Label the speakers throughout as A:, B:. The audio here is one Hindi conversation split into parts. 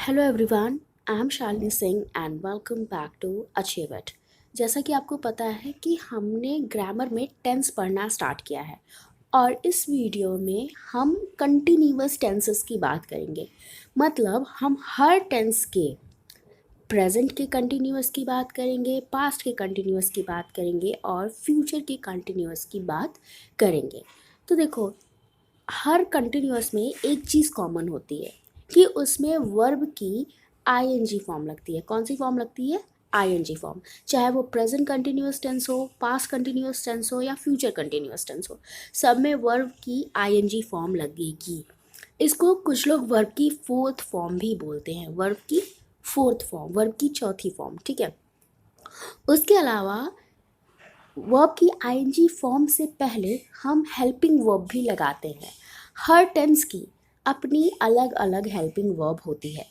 A: Hello everyone, I am Shalini Singh and welcome back to achieve it. जैसा कि आपको पता है कि हमने ग्रामर में टेंस पढ़ना स्टार्ट किया है और इस वीडियो में हम कंटिन्यूअस टेंसेस की बात करेंगे। मतलब हम हर टेंस के प्रेजेंट के कंटिन्यूअस की बात करेंगे, पास्ट के कंटिन्यूअस की बात करेंगे और फ्यूचर के कंटिन्यूअस की बात करेंगे। तो देखो, हर कंटिन्यूअस में एक चीज़ कॉमन होती है कि उसमें वर्ब की आईएनजी फॉर्म लगती है। कौन सी फॉर्म लगती है? ING form. चाहे वो प्रेजेंट कंटिन्यूअस टेंस हो, पास्ट कंटिन्यूअस टेंस हो या फ्यूचर कंटिन्यूअस टेंस हो, सब में वर्ब की आईएनजी फॉर्म लगेगी। इसको कुछ लोग वर्ब की फोर्थ फॉर्म भी बोलते हैं। वर्ब की फोर्थ फॉर्म, वर्ब की चौथी फॉर्म, ठीक है। उसके अलावा वर्ब की आईएनजी फॉर्म से पहले हम हेल्पिंग वर्ब भी लगाते हैं। हर टेंस की अपनी अलग अलग हेल्पिंग वर्ब होती है।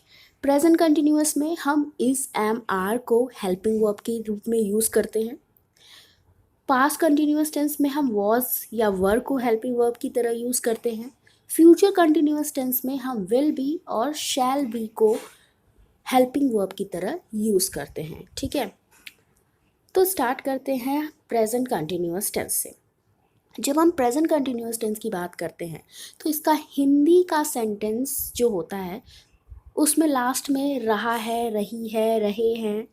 A: प्रेजेंट कंटिन्यूअस में हम इज, एम, आर को हेल्पिंग वर्ब के रूप में यूज़ करते हैं। पास्ट कंटिन्यूअस टेंस में हम वॉज या वर को हेल्पिंग वर्ब की तरह यूज़ करते हैं। फ्यूचर कंटिन्यूअस टेंस में हम विल बी और शैल बी को हेल्पिंग वर्ब की तरह यूज़ करते हैं, ठीक है। तो स्टार्ट करते हैं प्रेजेंट कंटिन्यूअस टेंस से। जब हम प्रेजेंट कंटिन्यूअस टेंस की बात करते हैं तो इसका हिंदी का सेंटेंस जो होता है उसमें लास्ट में रहा है, रही है, रहे हैं,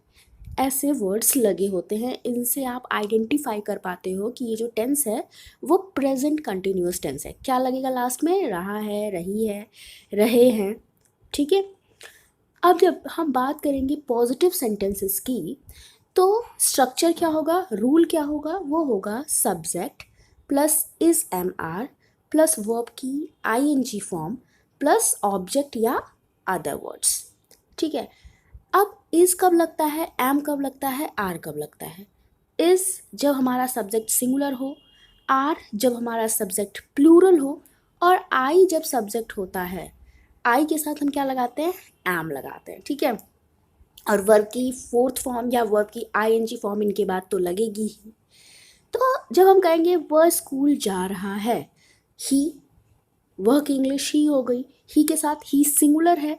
A: ऐसे वर्ड्स लगे होते हैं। इनसे आप आइडेंटिफाई कर पाते हो कि ये जो टेंस है वो प्रेजेंट कंटिन्यूअस टेंस है। क्या लगेगा लास्ट में? रहा है, रही है, रहे हैं, ठीक है। अब जब हम बात करेंगे पॉजिटिव सेंटेंसेस की तो स्ट्रक्चर क्या होगा, रूल क्या होगा? वो होगा subject plus is, am, are plus verb की आईएनजी फॉर्म प्लस ऑब्जेक्ट या अदर वर्ड्स, ठीक है। अब इज कब लगता है, एम कब लगता है, आर कब लगता है? इज जब हमारा सब्जेक्ट सिंगुलर हो, आर जब हमारा सब्जेक्ट प्लूरल हो और आई जब सब्जेक्ट होता है। आई के साथ हम क्या लगाते हैं? एम लगाते हैं, ठीक है। और वर्ब की फोर्थ फॉर्म या वर्ब की आईएनजी फॉर्म इनके बाद तो लगेगी ही। तो जब हम कहेंगे वह स्कूल जा रहा है, ही, वह की इंग्लिश ही हो गई। ही के साथ ही सिंगुलर है,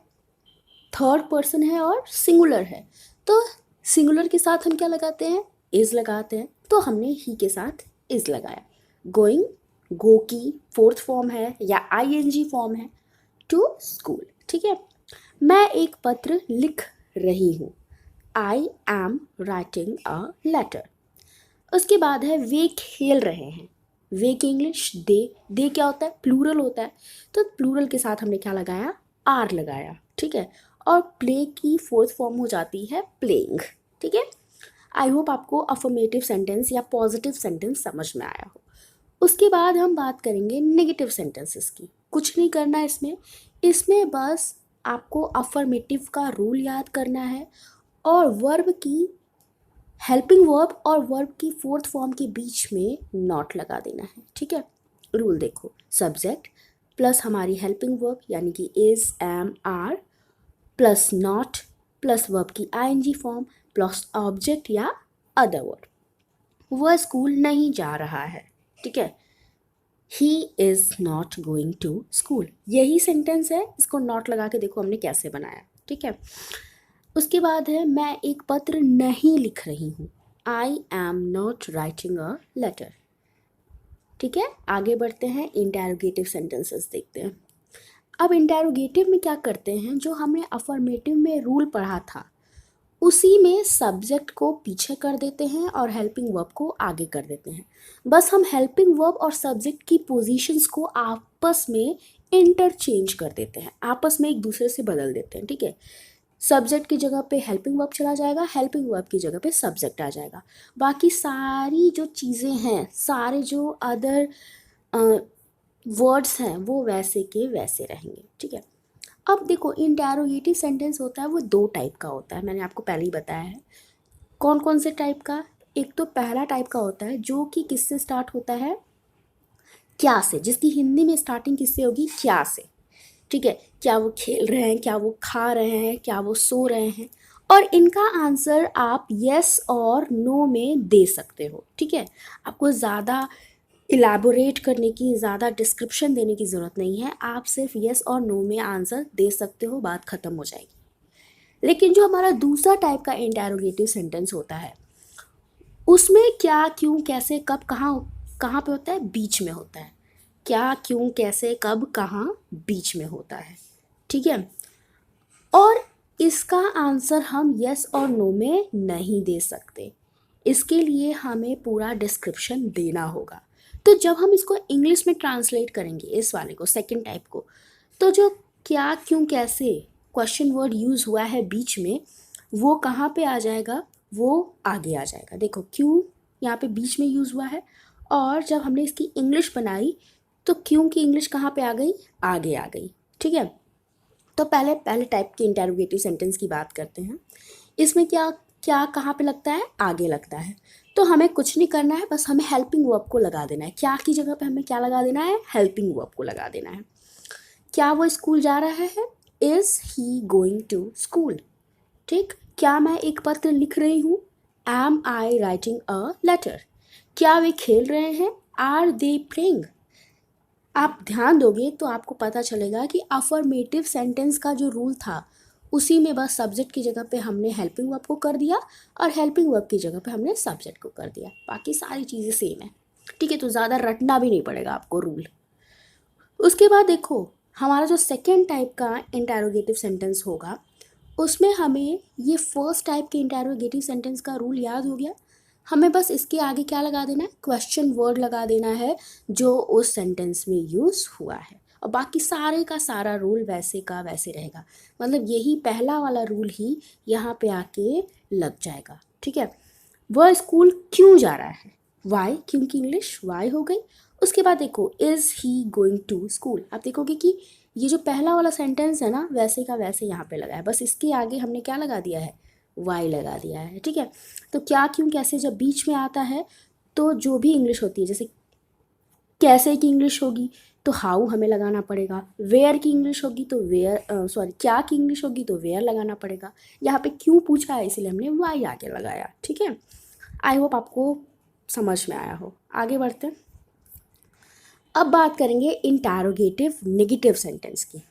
A: थर्ड पर्सन है और सिंगुलर है। तो सिंगुलर के साथ हम क्या लगाते हैं? इज लगाते हैं। तो हमने ही के साथ इज लगाया। गोइंग, गो की फोर्थ फॉर्म है या आईएनजी फॉर्म है, टू स्कूल, ठीक है। मैं एक पत्र लिख रही हूँ, I am writing a letter. उसके बाद है वे खेल रहे हैं, वे की इंग्लिश दे क्या होता है? प्लूरल होता है। तो प्लूरल के साथ हमने क्या लगाया? आर लगाया, ठीक है। और प्ले की फोर्थ फॉर्म हो जाती है प्लेइंग, ठीक है। आई होप आपको अफर्मेटिव सेंटेंस या पॉजिटिव सेंटेंस समझ में आया हो। उसके बाद हम बात करेंगे नेगेटिव सेंटेंसेस की। कुछ नहीं करना है इसमें, इसमें बस आपको अफर्मेटिव का रूल याद करना है और वर्ब की हेल्पिंग वर्ब और वर्ब की फोर्थ फॉर्म के बीच में नॉट लगा देना है, ठीक है। रूल देखो, सब्जेक्ट प्लस हमारी हेल्पिंग वर्ब यानी कि is, am, are plus not plus verb की आईएनजी फॉर्म प्लस ऑब्जेक्ट या अदर वर्ड। वह स्कूल नहीं जा रहा है, ठीक है। He is not going to school, यही सेंटेंस है। इसको नॉट लगा के देखो हमने कैसे बनाया, ठीक है। उसके बाद है मैं एक पत्र नहीं लिख रही हूँ, I am not writing a letter, ठीक है। आगे बढ़ते हैं, इंटेरोगेटिव सेंटेंसेस देखते हैं। अब इंटेरोगेटिव में क्या करते हैं? जो हमने अफर्मेटिव में रूल पढ़ा था उसी में सब्जेक्ट को पीछे कर देते हैं और हेल्पिंग वर्ब को आगे कर देते हैं। बस हम हेल्पिंग वर्ब और सब्जेक्ट की पोजीशंस को आपस में इंटरचेंज कर देते हैं, आपस में एक दूसरे से बदल देते हैं, ठीक है। सब्जेक्ट की जगह पे हेल्पिंग वर्ब चला जाएगा, हेल्पिंग वर्ब की जगह पे सब्जेक्ट आ जाएगा। बाकी सारी जो चीज़ें हैं, सारे जो अदर वर्ड्स हैं वो वैसे के वैसे रहेंगे, ठीक है। अब देखो, इंटेरोगेटिव सेंटेंस होता है वो दो टाइप का होता है, मैंने आपको पहले ही बताया है। कौन कौन से टाइप का? एक तो पहला टाइप का होता है जो कि किससे स्टार्ट होता है? क्या से, जिसकी हिंदी में स्टार्टिंग किससे होगी? क्या से, ठीक है। क्या वो खेल रहे हैं, क्या वो खा रहे हैं, क्या वो सो रहे हैं, और इनका आंसर आप यस और नो में दे सकते हो, ठीक है। आपको ज़्यादा इलैबोरेट करने की, ज़्यादा डिस्क्रिप्शन देने की ज़रूरत नहीं है, आप सिर्फ यस और नो में आंसर दे सकते हो, बात ख़त्म हो जाएगी। लेकिन जो हमारा दूसरा टाइप का इंटेरोगेटिव सेंटेंस होता है उसमें क्या क्यों कैसे कब कहाँ कहाँ पे होता है, बीच में होता है। क्या क्यों कैसे कब कहाँ बीच में होता है, ठीक है। और इसका आंसर हम यस और नो में नहीं दे सकते, इसके लिए हमें पूरा डिस्क्रिप्शन देना होगा। तो जब हम इसको इंग्लिश में ट्रांसलेट करेंगे इस वाले को, सेकंड टाइप को, तो जो क्या क्यों कैसे क्वेश्चन वर्ड यूज़ हुआ है बीच में, वो कहाँ पे आ जाएगा, वो आगे आ जाएगा। देखो क्यों यहाँ पे बीच में यूज़ हुआ है, और जब हमने इसकी इंग्लिश बनाई तो क्यों की इंग्लिश कहाँ पे आ गई, आगे आ गई, ठीक है। तो पहले पहले टाइप के इंटेरोगेटिव सेंटेंस की बात करते हैं। इसमें क्या क्या कहाँ पे लगता है, आगे लगता है। तो हमें कुछ नहीं करना है, बस हमें हेल्पिंग वर्ब को लगा देना है। क्या की जगह पे हमें क्या लगा देना है, हेल्पिंग वर्ब को लगा देना है। क्या वो स्कूल जा रहा है, is he going to school, ठीक। क्या मैं एक पत्र लिख रही हूँ, am I writing a letter. क्या वे खेल रहे हैं, आर दे प्लेइंग। आप ध्यान दोगे तो आपको पता चलेगा कि अफर्मेटिव सेंटेंस का जो रूल था उसी में बस सब्जेक्ट की जगह पे हमने हेल्पिंग वर्ब को कर दिया और हेल्पिंग वर्ब की जगह पे हमने सब्जेक्ट को कर दिया। बाकी सारी चीज़ें सेम है, ठीक है। तो ज़्यादा रटना भी नहीं पड़ेगा आपको रूल। उसके बाद देखो हमारा जो सेकेंड टाइप का इंटेरोगेटिव सेंटेंस होगा उसमें हमें ये फर्स्ट टाइप के इंटेरोगेटिव सेंटेंस का रूल याद हो गया। हमें बस इसके आगे क्या लगा देना है, क्वेश्चन वर्ड लगा देना है जो उस सेंटेंस में यूज़ हुआ है, और बाकी सारे का सारा रूल वैसे का वैसे रहेगा। मतलब यही पहला वाला रूल ही यहाँ पे आके लग जाएगा, ठीक है। वह स्कूल क्यों जा रहा है, वाई, क्योंकि इंग्लिश वाई हो गई। उसके बाद देखो is he going to school. आप देखोगे कि ये जो पहला वाला सेंटेंस है ना वैसे का वैसे यहाँ पे लगा है, बस इसके आगे हमने क्या लगा दिया है, वाई लगा दिया है, ठीक है। तो क्या क्यों कैसे जब बीच में आता है तो जो भी इंग्लिश होती है, जैसे कैसे की इंग्लिश होगी तो हाउ हमें लगाना पड़ेगा, वेयर की इंग्लिश होगी तो वेयर, सॉरी क्या की इंग्लिश होगी तो वेयर लगाना पड़ेगा। यहाँ पे क्यों पूछा है इसलिए हमने वाई आगे लगाया, ठीक है। आई होप आपको समझ में आया हो। आगे बढ़ते हैं। अब बात करेंगे इंटेरोगेटिव नेगेटिव सेंटेंस की।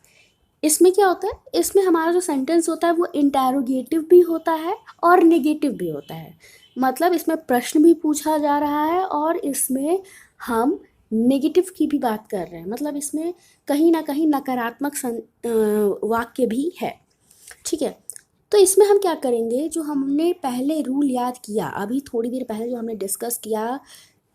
A: इसमें क्या होता है, इसमें हमारा जो सेंटेंस होता है वो इंटेरोगेटिव भी होता है और नेगेटिव भी होता है। मतलब इसमें प्रश्न भी पूछा जा रहा है और इसमें हम नेगेटिव की भी बात कर रहे हैं। मतलब इसमें कहीं ना कहीं नकारात्मक वाक्य भी है, ठीक है। तो इसमें हम क्या करेंगे, जो हमने पहले रूल याद किया अभी थोड़ी देर पहले जो हमने डिस्कस किया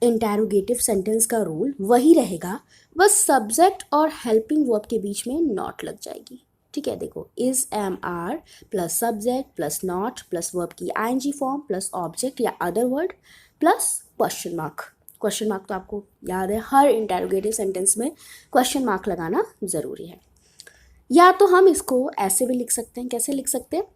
A: इंटेरोगेटिव सेंटेंस का रूल वही रहेगा, बस सब्जेक्ट और हेल्पिंग वर्ब के बीच में नॉट लग जाएगी, ठीक है। देखो is am are plus subject plus not plus verb की आईएनजी फॉर्म प्लस ऑब्जेक्ट या other word plus question mark. Question mark तो आपको याद है हर इंटेरोगेटिव सेंटेंस में क्वेश्चन मार्क लगाना ज़रूरी है। या तो हम इसको ऐसे भी लिख सकते हैं, कैसे लिख सकते हैं,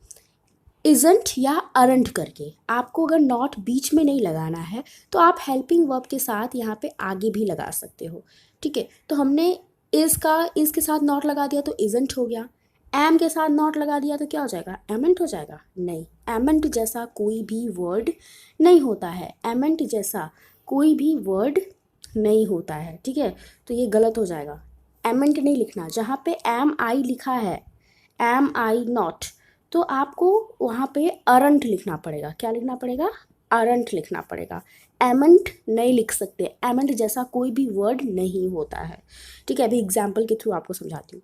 A: इज़ंट या अरंट करके। आपको अगर नॉट बीच में नहीं लगाना है तो आप हेल्पिंग वर्ब के साथ यहाँ पे आगे भी लगा सकते हो, ठीक है। तो हमने इज़ के साथ नॉट लगा दिया तो इज़ंट हो गया, एम के साथ नॉट लगा दिया तो क्या हो जाएगा, एमेंट हो जाएगा। नहीं, एमेंट जैसा कोई भी वर्ड नहीं होता है, एमेंट जैसा कोई भी वर्ड नहीं होता है, ठीक है। तो ये गलत हो जाएगा, एमेंट नहीं लिखना। जहाँ पे एम आई लिखा है, एम आई नॉट, तो आपको वहाँ पे अरंट लिखना पड़ेगा। क्या लिखना पड़ेगा, अरंट लिखना पड़ेगा। एमेंट नहीं लिख सकते, एमेंट जैसा कोई भी वर्ड नहीं होता है, ठीक है। अभी एग्जाम्पल के थ्रू आपको समझाती हूँ।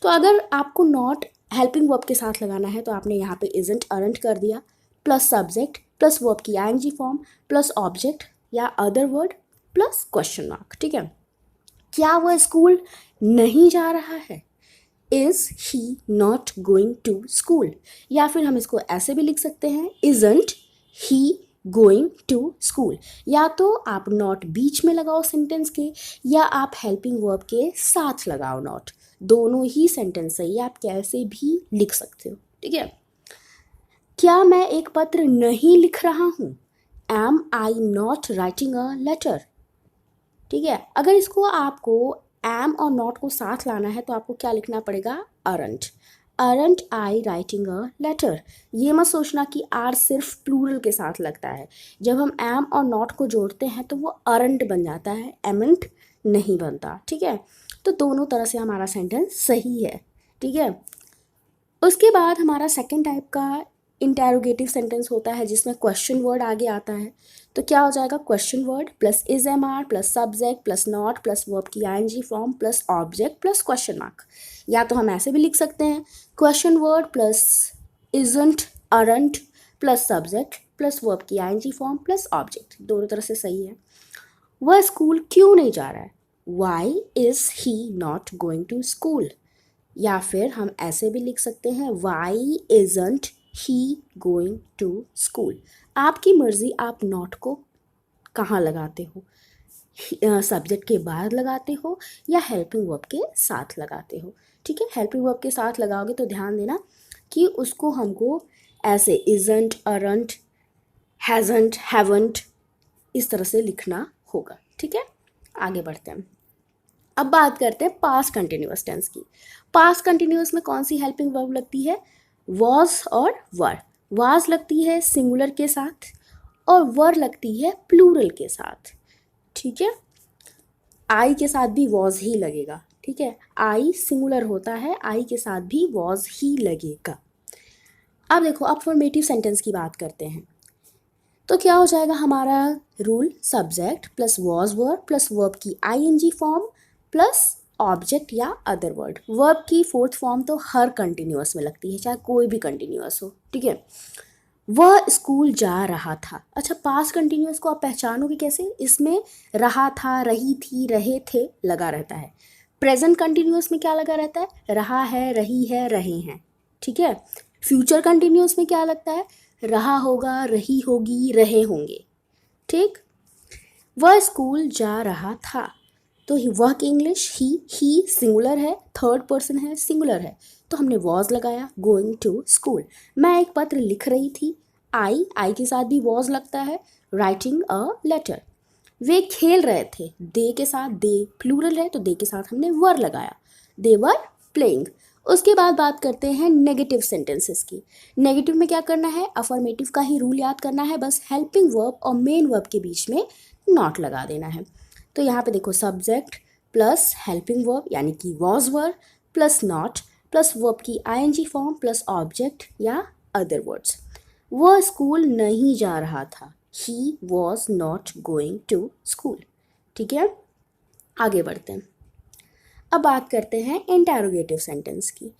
A: तो अगर आपको नॉट हेल्पिंग वर्ब के साथ लगाना है तो आपने यहाँ पे इजंट अरंट कर दिया, प्लस सब्जेक्ट प्लस वर्ब की आईएनजी फॉर्म प्लस ऑब्जेक्ट या other word plus question mark, ठीक है। क्या वह स्कूल नहीं जा रहा है, is he not going to school. या फिर हम इसको ऐसे भी लिख सकते हैं, isn't he going to school. या तो आप नॉट बीच में लगाओ सेंटेंस के, या आप हेल्पिंग वर्ब के साथ लगाओ नॉट, दोनों ही सेंटेंस सही है, आप कैसे भी लिख सकते हो, ठीक है। क्या मैं एक पत्र नहीं लिख रहा हूँ, am I not writing a letter, ठीक है। अगर इसको आपको एम और नॉट को साथ लाना है तो आपको क्या लिखना पड़ेगा, aren't, aren't I writing a letter. ये मत सोचना कि आर सिर्फ प्लूरल के साथ लगता है, जब हम एम और नॉट को जोड़ते हैं तो वो अरंट बन जाता है, एमेंट नहीं बनता, ठीक है। तो दोनों तरह से हमारा सेंटेंस सही है, ठीक है। उसके बाद हमारा सेकंड टाइप का इंटेरोगेटिव सेंटेंस होता है जिसमें क्वेश्चन वर्ड आगे आता है। तो क्या हो जाएगा, question word plus is am are plus subject plus not plus verb की ING form plus object plus question mark. या तो हम ऐसे भी लिख सकते हैं, question word plus isn't aren't plus subject plus verb की आईएनजी फॉर्म प्लस ऑब्जेक्ट। दोनों तरह से सही है। वह स्कूल क्यों नहीं जा रहा है, why is he not going to school. या फिर हम ऐसे भी लिख सकते हैं, why isn't he going to school. आपकी मर्जी, आप नॉट को कहाँ लगाते हो, सब्जेक्ट के बाद लगाते हो या हेल्पिंग वर्ब के साथ लगाते हो। ठीक है, हेल्पिंग वर्ब के साथ लगाओगे तो ध्यान देना कि उसको हमको ऐसे इजंट अरंट हैजंट हैवंट इस तरह से लिखना होगा। ठीक है, आगे बढ़ते हैं। अब बात करते हैं पास्ट कंटिन्यूअस टेंस की। पास्ट कंटिन्यूअस में कौन सी हेल्पिंग वर्ब लगती है, वॉज और वर। वाज लगती है सिंगुलर के साथ और वर लगती है प्लूरल के साथ। ठीक है, आई के साथ भी वॉज ही लगेगा। ठीक है, आई सिंगुलर होता है, आई के साथ भी वॉज ही लगेगा। अब देखो, अफर्मेटिव सेंटेंस की बात करते हैं। तो क्या हो जाएगा हमारा rule, subject plus was verb plus verb की आईएनजी फॉर्म प्लस ऑब्जेक्ट या अदर वर्ड। वर्ब की फोर्थ फॉर्म तो हर कंटिन्यूअस में लगती है, चाहे कोई भी कंटिन्यूअस हो। ठीक है, वह स्कूल जा रहा था। अच्छा, पास्ट कंटिन्यूअस को आप पहचानोगे कैसे, इसमें रहा था, रही थी, रहे थे लगा रहता है। प्रेजेंट कंटिन्यूअस में क्या लगा रहता है, रहा है, रही है, रहे हैं। ठीक है, फ्यूचर कंटिन्यूअस में क्या लगता है, रहा होगा, रही होगी, रहे होंगे। ठीक, वह स्कूल जा रहा था, तो वह की इंग्लिश ही सिंगुलर है, थर्ड पर्सन है, सिंगुलर है, तो हमने वॉज लगाया, गोइंग टू स्कूल। मैं एक पत्र लिख रही थी, आई के साथ भी वॉज लगता है, राइटिंग अ लेटर। वे खेल रहे थे, दे के साथ, दे प्लूरल है तो दे के साथ हमने वर लगाया, दे वर प्लेइंग। उसके बाद बात करते हैं नेगेटिव सेंटेंसेस की। नेगेटिव में क्या करना है, अफर्मेटिव का ही रूल याद करना है, बस हेल्पिंग वर्ब और मेन वर्ब के बीच में नॉट लगा देना है। तो यहाँ पे देखो, सब्जेक्ट प्लस हेल्पिंग वर्ब यानी कि was verb plus not plus verb की आईएनजी फॉर्म प्लस ऑब्जेक्ट या अदर वर्ड्स। वह स्कूल नहीं जा रहा था, he was not going to school. ठीक है, आगे बढ़ते हैं। अब बात करते हैं इंटेरोगेटिव सेंटेंस की।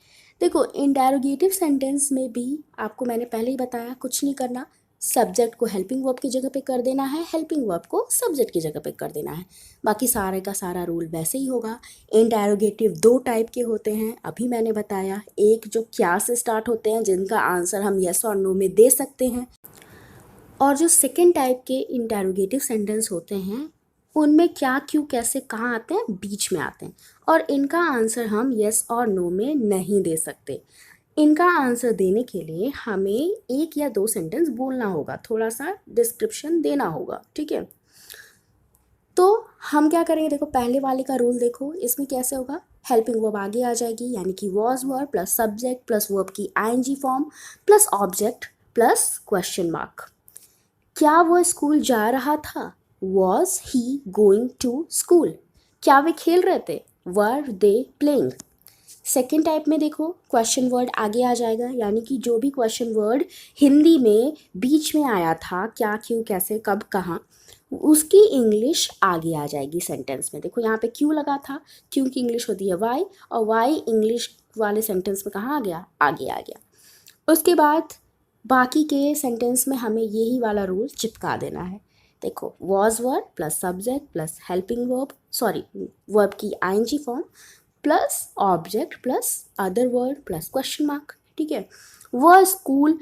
A: देखो, इंटेरोगेटिव सेंटेंस में भी आपको मैंने पहले ही बताया, कुछ नहीं करना, सब्जेक्ट को हेल्पिंग वर्ब की जगह पे कर देना है, हेल्पिंग वर्ब को सब्जेक्ट की जगह पे कर देना है। बाकी सारे का सारा रूल वैसे ही होगा। इंटेरोगेटिव दो टाइप के होते हैं, अभी मैंने बताया, एक जो क्या से स्टार्ट होते हैं जिनका आंसर हम येस और नो में दे सकते हैं, और जो सेकेंड टाइप के इंटेरोगेटिव सेंटेंस होते हैं उनमें क्या, क्यों, कैसे, कहाँ आते हैं, बीच में आते हैं, और इनका आंसर हम येस और नो में नहीं दे सकते। इनका आंसर देने के लिए हमें एक या दो सेंटेंस बोलना होगा, थोड़ा सा डिस्क्रिप्शन देना होगा। ठीक है, तो हम क्या करेंगे, देखो पहले वाले का रूल देखो, इसमें कैसे होगा, हेल्पिंग वर्ब आगे आ जाएगी यानी कि was verb plus subject plus verb की ING form plus object plus question mark. क्या वह स्कूल जा रहा था, was he going to school. क्या वे खेल रहे थे, were they playing. Second type में देखो, क्वेश्चन वर्ड आगे आ जाएगा यानी कि जो भी क्वेश्चन वर्ड हिंदी में बीच में आया था, क्या, क्यों, कैसे, कब, कहाँ, उसकी इंग्लिश आगे आ जाएगी सेंटेंस में। देखो यहाँ पे क्यों लगा था, क्यों की इंग्लिश होती है वाई, और वाई इंग्लिश वाले सेंटेंस में कहाँ आ गया, आगे आ गया। उसके बाद बाकी के सेंटेंस में हमें यही वाला रूल चिपका देना है। देखो, was verb plus subject plus helping verb, verb की ING form plus object plus other word plus question mark. ठीक है, वह स्कूल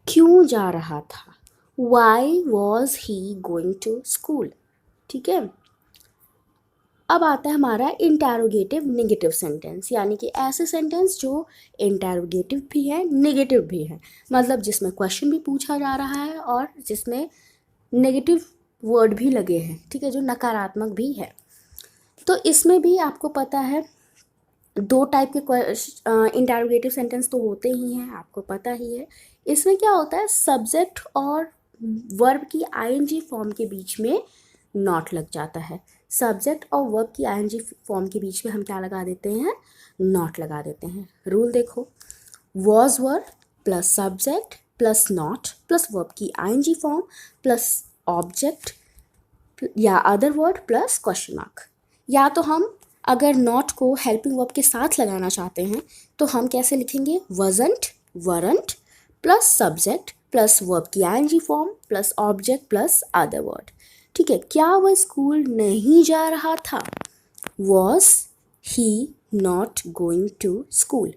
A: क्यों जा रहा था, why was he going to school. ठीक है, अब आता है हमारा इंटेरोगेटिव नेगेटिव सेंटेंस, यानी कि ऐसे सेंटेंस जो इंटेरोगेटिव भी है, नेगेटिव भी है, मतलब जिसमें क्वेश्चन भी पूछा जा रहा है और जिसमें नेगेटिव वर्ड भी लगे हैं। ठीक है, जो नकारात्मक भी है। तो इसमें भी आपको पता है दो टाइप के इंटेरोगेटिव सेंटेंस तो होते ही हैं, आपको पता ही है। इसमें क्या होता है, सब्जेक्ट और वर्ब की आईएनजी फॉर्म के बीच में नॉट लग जाता है। सब्जेक्ट और वर्ब की आईएनजी फॉर्म के बीच में हम क्या लगा देते हैं, नॉट लगा देते हैं। रूल देखो, was verb plus subject plus not plus verb की आईएनजी फॉर्म प्लस ऑब्जेक्ट या other word plus question mark. या तो हम अगर नॉट को हेल्पिंग वर्ब के साथ लगाना चाहते हैं तो हम कैसे लिखेंगे, wasn't weren't plus subject plus verb की ING form plus object plus other word. ठीक है, क्या वह स्कूल नहीं जा रहा था, was he not going to school.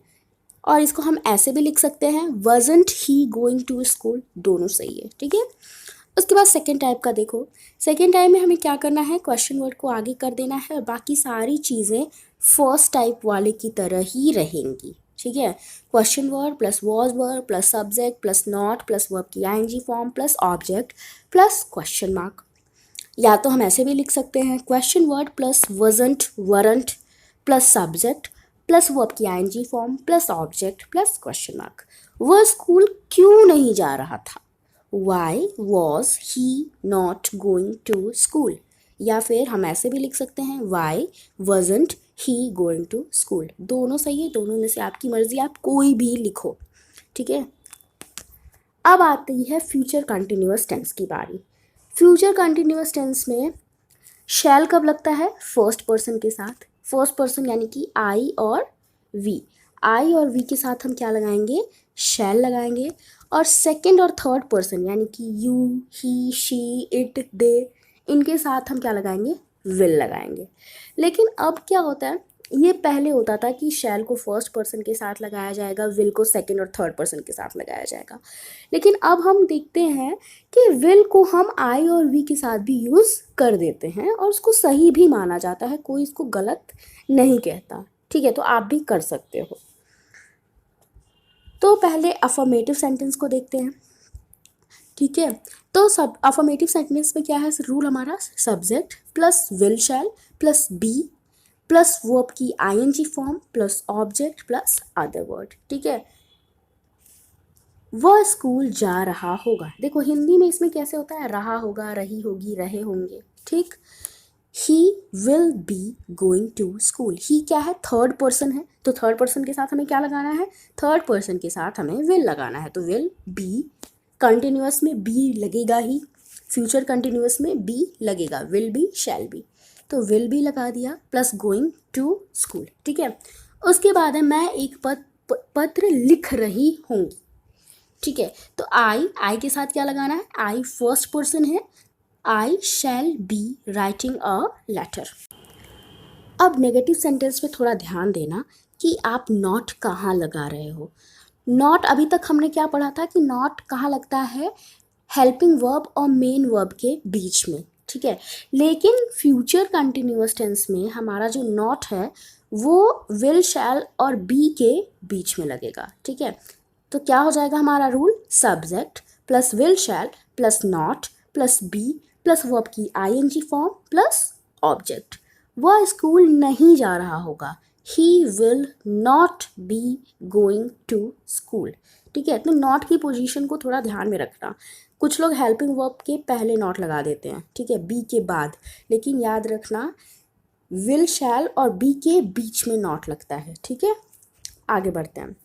A: और इसको हम ऐसे भी लिख सकते हैं, wasn't he going to school, दोनों सही है। ठीक है, उसके बाद सेकेंड टाइप का देखो, सेकेंड टाइप में हमें क्या करना है, क्वेश्चन वर्ड को आगे कर देना है और बाकी सारी चीज़ें फर्स्ट टाइप वाले की तरह ही रहेंगी। ठीक है, question word plus was word plus subject plus not plus verb की ING form plus object plus question mark. या तो हम ऐसे भी लिख सकते हैं, question word plus wasn't weren't plus subject plus verb की ING form plus object plus question mark. वह स्कूल क्यों नहीं जा रहा था, Why was he not going to school। या फिर हम ऐसे भी लिख सकते हैं, Why wasn't he going to school। दोनों सही है, दोनों में से आपकी मर्जी, आप कोई भी लिखो। ठीक है, अब आती है फ्यूचर कंटिन्यूअस टेंस की बारी। फ्यूचर कंटिन्यूअस टेंस में शैल कब लगता है, फर्स्ट पर्सन के साथ। फर्स्ट पर्सन यानी कि आई और वी। आई और वी के साथ हम क्या लगाएंगे, शैल लगाएंगे। और सेकंड और थर्ड पर्सन यानी कि you he she it they, इनके साथ हम क्या लगाएंगे, विल लगाएंगे। लेकिन अब क्या होता है, ये पहले होता था कि शैल को फर्स्ट पर्सन के साथ लगाया जाएगा, विल को सेकंड और थर्ड पर्सन के साथ लगाया जाएगा। लेकिन अब हम देखते हैं कि विल को हम आई और वी के साथ भी यूज़ कर देते हैं और उसको सही भी माना जाता है, कोई इसको गलत नहीं कहता। ठीक है, तो आप भी कर सकते हो। तो पहले अफर्मेटिव सेंटेंस को देखते हैं। ठीक है, तो सब अफर्मेटिव सेंटेंस में क्या है रूल हमारा, subject plus will shall plus be plus verb की ING form plus object plus other word. ठीक है, वह स्कूल जा रहा होगा। देखो हिंदी में इसमें कैसे होता है, रहा होगा, रही होगी, रहे होंगे। ठीक, he will be going to school. He क्या है, थर्ड पर्सन है, तो थर्ड पर्सन के साथ हमें क्या लगाना है, थर्ड पर्सन के साथ हमें विल लगाना है। तो विल बी, कंटिन्यूअस में बी लगेगा ही, फ्यूचर कंटिन्यूअस में बी लगेगा, विल बी शैल बी, तो विल बी लगा दिया प्लस गोइंग टू स्कूल। ठीक है, उसके बाद है मैं एक पत्र लिख रही हूँ। ठीक है, तो आई के साथ क्या लगाना है, आई फर्स्ट पर्सन है, I shall be writing a letter. अब नेगेटिव सेंटेंस पे थोड़ा ध्यान देना कि आप नॉट कहाँ लगा रहे हो। नॉट अभी तक हमने क्या पढ़ा था कि नॉट कहाँ लगता है, हेल्पिंग वर्ब और मेन वर्ब के बीच में। ठीक है, लेकिन फ्यूचर कंटिन्यूअस टेंस में हमारा जो नॉट है वो विल शैल और बी के बीच में लगेगा। ठीक है, तो क्या हो जाएगा हमारा rule, subject plus will shall plus not plus be plus verb की आईएनजी फॉर्म प्लस ऑब्जेक्ट। वह स्कूल नहीं जा रहा होगा, he will not be going to school. ठीक है, तो नॉट की पोजीशन को थोड़ा ध्यान में रखना। कुछ लोग हेल्पिंग वर्ब के पहले नॉट लगा देते हैं, ठीक है, बी के बाद, लेकिन याद रखना विल शैल और बी के बीच में नॉट लगता है। ठीक है, आगे बढ़ते हैं।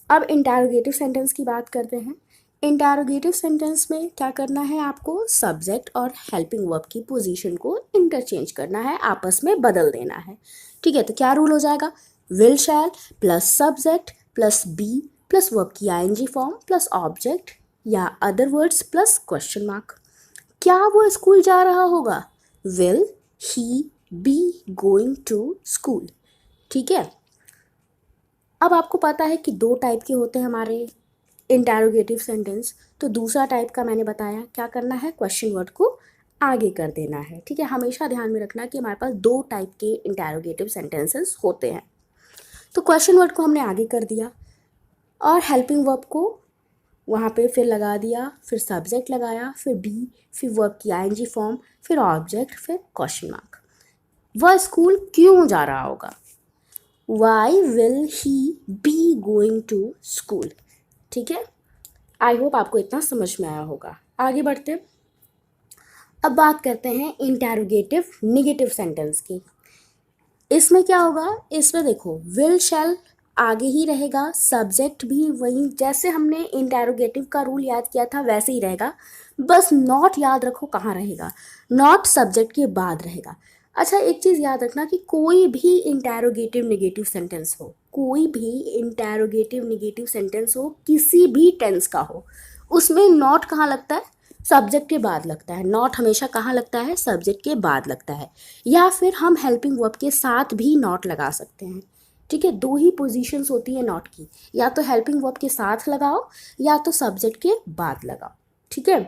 A: अब इंटरोगेटिव सेंटेंस की बात करते हैं। इंटरोगेटिव सेंटेंस में क्या करना है, आपको सब्जेक्ट और हेल्पिंग वर्ब की पोजीशन को इंटरचेंज करना है, आपस में बदल देना है। ठीक है, तो क्या रूल हो जाएगा, will shall plus subject plus be plus verb की आईएनजी फॉर्म प्लस ऑब्जेक्ट या other words plus question mark. क्या वो स्कूल जा रहा होगा, will he be going to school. ठीक है, अब आपको पता है कि दो टाइप के होते हैं हमारे इंटरोगेटिव सेंटेंस, तो दूसरा टाइप का मैंने बताया क्या करना है, क्वेश्चन वर्ड को आगे कर देना है। ठीक है, हमेशा ध्यान में रखना कि हमारे पास दो टाइप के इंटरोगेटिव सेंटेंसेस होते हैं। तो क्वेश्चन वर्ड को हमने आगे कर दिया और हेल्पिंग वर्ब को वहाँ पे फिर लगा दिया, फिर सब्जेक्ट लगाया, फिर बी, फिर वर्ब की आईएनजी फॉर्म, फिर ऑब्जेक्ट, फिर क्वेश्चन मार्क। वह स्कूल क्यों जा रहा होगा, Why will he be going to school। ठीक है, आई होप आपको इतना समझ में आया होगा। आगे बढ़ते हैं, अब बात करते हैं इंटरोगेटिव नेगेटिव सेंटेंस की। इसमें क्या होगा, इसमें देखो विल शैल आगे ही रहेगा, सब्जेक्ट भी वही, जैसे हमने इंटेरोगेटिव का रूल याद किया था वैसे ही रहेगा, बस नॉट याद रखो कहाँ रहेगा, नॉट सब्जेक्ट के बाद रहेगा। अच्छा, एक चीज़ याद रखना कि कोई भी इंटेरोगेटिव नेगेटिव सेंटेंस हो, कोई भी इंटेरोगेटिव नेगेटिव सेंटेंस हो, किसी भी टेंस का हो, उसमें नॉट कहाँ लगता है, सब्जेक्ट के बाद लगता है। नॉट हमेशा कहाँ लगता है, सब्जेक्ट के बाद लगता है, या फिर हम हेल्पिंग वर्ब के साथ भी नॉट लगा सकते हैं। ठीक है, दो ही पोजीशंस होती है नॉट की, या तो हेल्पिंग वर्ब के साथ लगाओ या तो सब्जेक्ट के बाद लगाओ। ठीक है,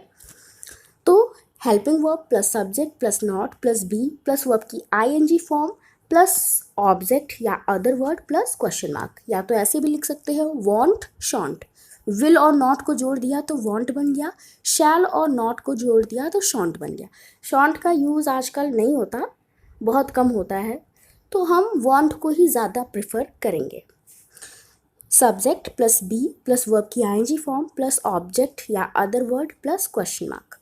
A: तो helping verb plus subject plus not plus be plus verb की आईएनजी फॉर्म प्लस ऑब्जेक्ट या other word plus question mark, या तो ऐसे भी लिख सकते हो वांट शॉन्ट, विल और नॉट को जोड़ दिया तो वांट बन गया, शैल और नॉट को जोड़ दिया तो शॉन्ट बन गया। शॉन्ट का यूज़ आजकल नहीं होता, बहुत कम होता है, तो हम वांट को ही ज़्यादा प्रेफर करेंगे। Subject plus be plus verb की आईएनजी फॉर्म प्लस ऑब्जेक्ट या other word plus question mark.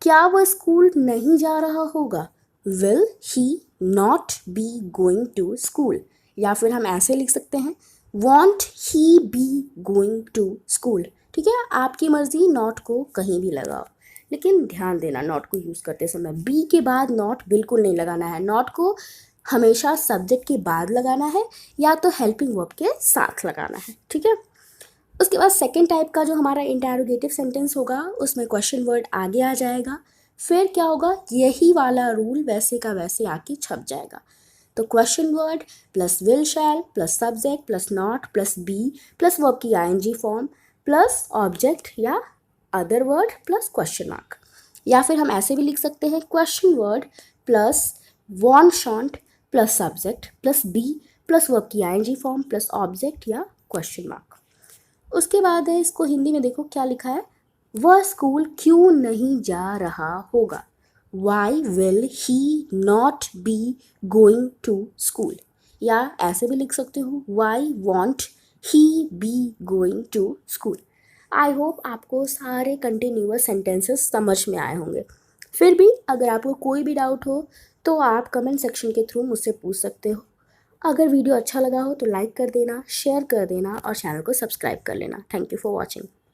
A: क्या वह स्कूल नहीं जा रहा होगा, will he not be going to school, या फिर हम ऐसे लिख सकते हैं won't he be going to school. ठीक है, आपकी मर्जी, नॉट को कहीं भी लगाओ, लेकिन ध्यान देना नॉट को यूज़ करते समय बी के बाद नॉट बिल्कुल नहीं लगाना है, नॉट को हमेशा सब्जेक्ट के बाद लगाना है या तो हेल्पिंग वर्ब के साथ लगाना है। ठीक है, उसके बाद सेकेंड टाइप का जो हमारा इंटेरोगेटिव सेंटेंस होगा उसमें क्वेश्चन वर्ड आगे आ जाएगा, फिर क्या होगा, यही वाला रूल वैसे का वैसे आके छप जाएगा। तो question word plus will shall plus subject plus not plus be plus verb की आईएनजी फॉर्म प्लस ऑब्जेक्ट या other word plus question mark, या फिर हम ऐसे भी लिख सकते हैं question word plus won't shan't plus subject plus be plus verb की आईएनजी फॉर्म प्लस ऑब्जेक्ट या क्वेश्चन मार्क। उसके बाद है, इसको हिंदी में देखो क्या लिखा है, वह स्कूल क्यों नहीं जा रहा होगा, why will he not be going to school, या ऐसे भी लिख सकते हो why won't he be going to school. I hope आपको सारे कंटिन्यूअस सेंटेंसेस समझ में आए होंगे। फिर भी अगर आपको कोई भी डाउट हो तो आप कमेंट सेक्शन के थ्रू मुझसे पूछ सकते हो। अगर वीडियो अच्छा लगा हो तो लाइक कर देना, शेयर कर देना और चैनल को सब्सक्राइब कर लेना। Thank you for watching.